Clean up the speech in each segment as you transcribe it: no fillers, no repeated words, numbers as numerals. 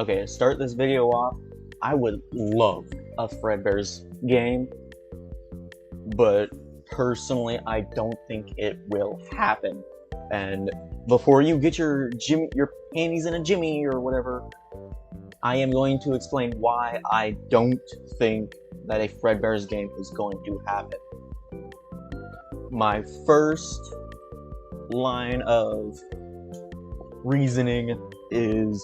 Okay, to start this video off, I would love a Fredbear's game, but personally, I don't think it will happen. And before you get your panties in a jimmy or whatever, I am going to explain why I don't think that a Fredbear's game is going to happen. My first line of reasoning is,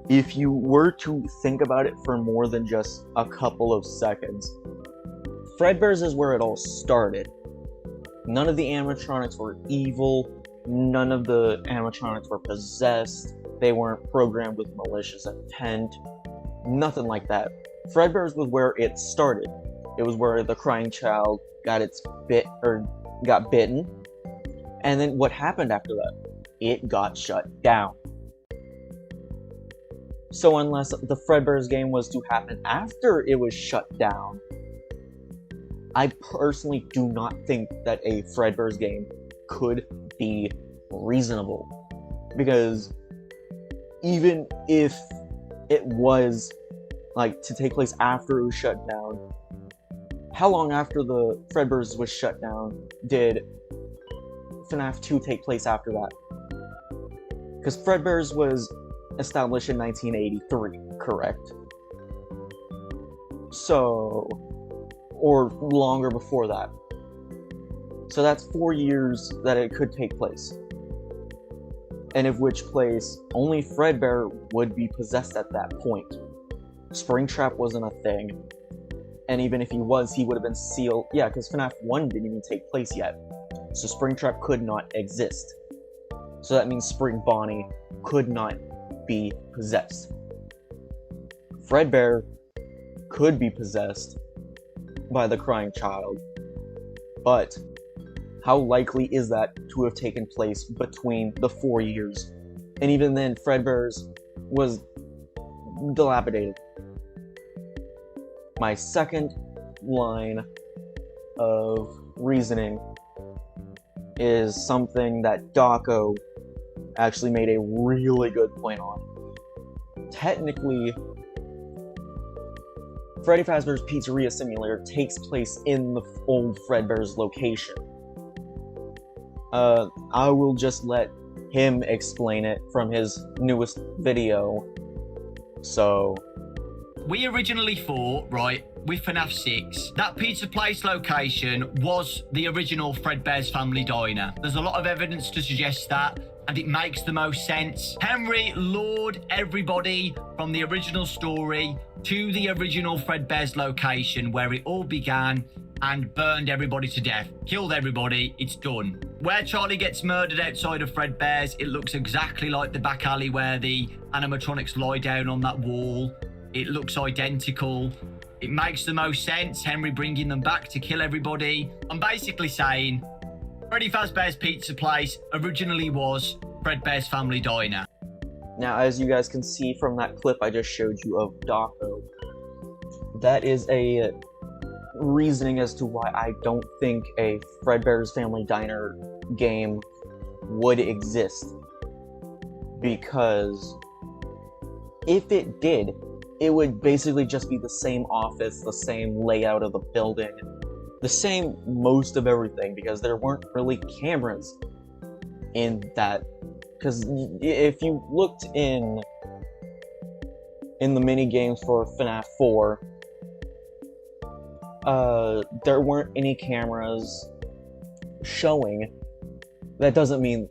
if you were to think about it for more than just a couple of seconds, Fredbear's is where it all started. None of the animatronics were evil, none of the animatronics were possessed, they weren't programmed with malicious intent, nothing like that. Fredbear's was where it started. It was where the crying child got bitten, and then what happened after that? It got shut down. So unless the Fredbear's game was to happen after it was shut down, I personally do not think that a Fredbear's game could be reasonable. Because even if it was to take place after it was shut down, how long after the Fredbear's was shut down did FNAF 2 take place after that? Because Fredbear's was established in 1983, correct? So, or longer before that. So that's 4 years that it could take place. And of which place, only Fredbear would be possessed at that point. Springtrap wasn't a thing. And even if he was, he would have been sealed. Yeah, because FNAF 1 didn't even take place yet. So Springtrap could not exist. So that means Spring Bonnie could not be possessed. Fredbear could be possessed by the crying child, but how likely is that to have taken place between the 4 years? And even then, Fredbear's was dilapidated. My second line of reasoning is something that Daco actually made a really good point on. Technically, Freddy Fazbear's Pizzeria Simulator takes place in the old Fredbear's location. I will just let him explain it from his newest video. So, we originally thought, right, with FNAF 6, that pizza place location was the original Fredbear's Family Diner. There's a lot of evidence to suggest that, and it makes the most sense. Henry lured everybody from the original story to the original Fredbear's location where it all began and burned everybody to death. Killed everybody, it's done. Where Charlie gets murdered outside of Fredbear's, it looks exactly like the back alley where the animatronics lie down on that wall. It looks identical. It makes the most sense, Henry bringing them back to kill everybody. I'm basically saying Freddy Fazbear's Pizza Place originally was Fredbear's Family Diner. now as you guys can see from that clip I just showed you of Daco, that is a reasoning as to why I don't think a Fredbear's Family Diner game would exist. Because if it did, it would basically just be the same office, the same layout of the building, the same most of everything, because there weren't really cameras in that. Because if you looked in the mini games for FNAF 4, there weren't any cameras showing. That doesn't mean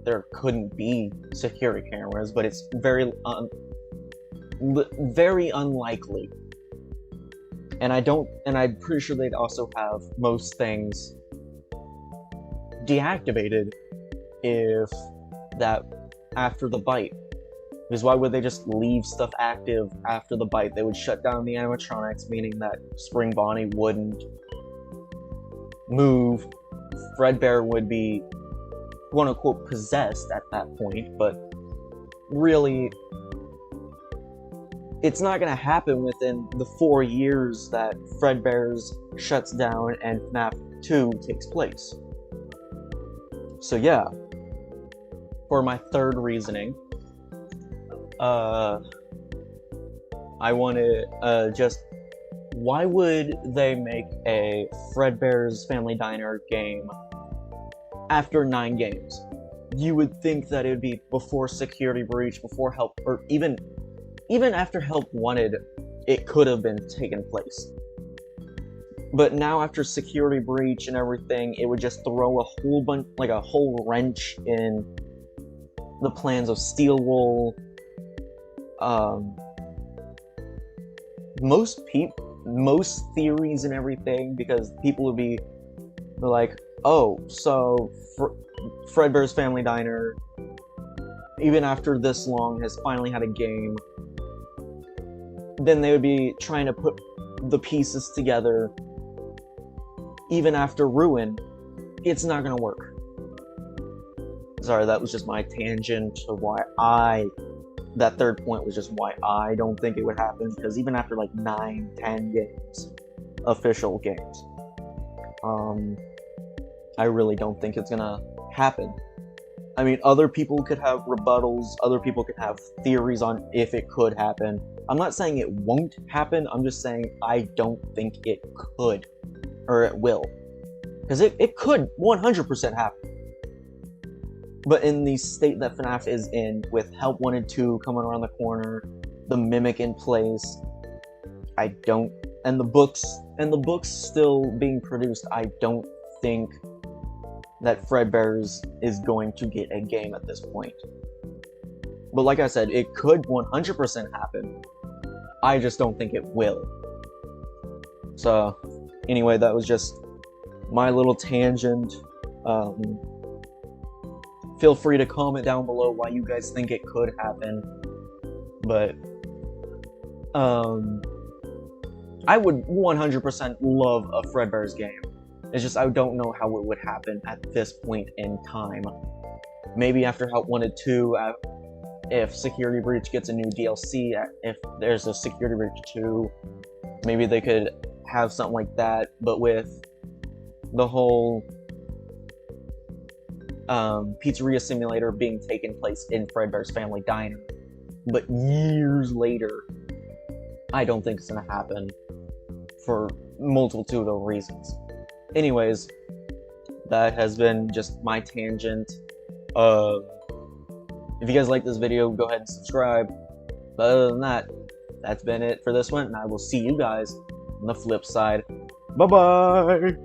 there couldn't be security cameras, but it's very unlikely. And I'm pretty sure they'd also have most things deactivated if that after the bite. Because why would they just leave stuff active after the bite? They would shut down the animatronics, meaning that Spring Bonnie wouldn't move. Fredbear would be quote-unquote possessed at that point, but really, it's not going to happen within the 4 years that Fredbear's shuts down and FNAF 2 takes place. So yeah, for my third reasoning, I want to just, why would they make a Fredbear's Family Diner game after 9 games? You would think that it would be before Security Breach, before Help, or even after Help Wanted, it could have been taken place. But now after Security Breach and everything, it would just throw a whole bunch, like a whole wrench in the plans of Steel Wool. Most theories and everything, because people would be like, oh, so Fredbear's Family Diner, even after this long, has finally had a game. Then they would be trying to put the pieces together. Even after Ruin, it's not gonna work. Sorry, that was just my tangent to why that third point was just why I don't think it would happen, because even after like 9, 10 games, official games, I really don't think it's gonna happen. I mean, other people could have rebuttals, other people could have theories on if it could happen. I'm not saying it won't happen, I'm just saying I don't think it could, or it will. Because it could 100% happen. But in the state that FNAF is in, with Help Wanted 2 coming around the corner, the Mimic in place, I don't, and the books still being produced, I don't think that Fredbear's is going to get a game at this point. But like I said, it could 100% happen. I just don't think it will. So, anyway, that was just my little tangent. Feel free to comment down below why you guys think it could happen. But, I would 100% love a Fredbear's game. It's just I don't know how it would happen at this point in time. Maybe after Help Wanted 2, if Security Breach gets a new DLC, if there's a Security Breach 2, maybe they could have something like that, but with the whole Pizzeria Simulator being taken place in Fredbear's Family Diner, but years later, I don't think it's gonna happen for multitude of reasons. Anyways, that has been just my tangent. If you guys like this video, go ahead and subscribe. But other than that, that's been it for this one, and I will see you guys on the flip side. Bye-bye!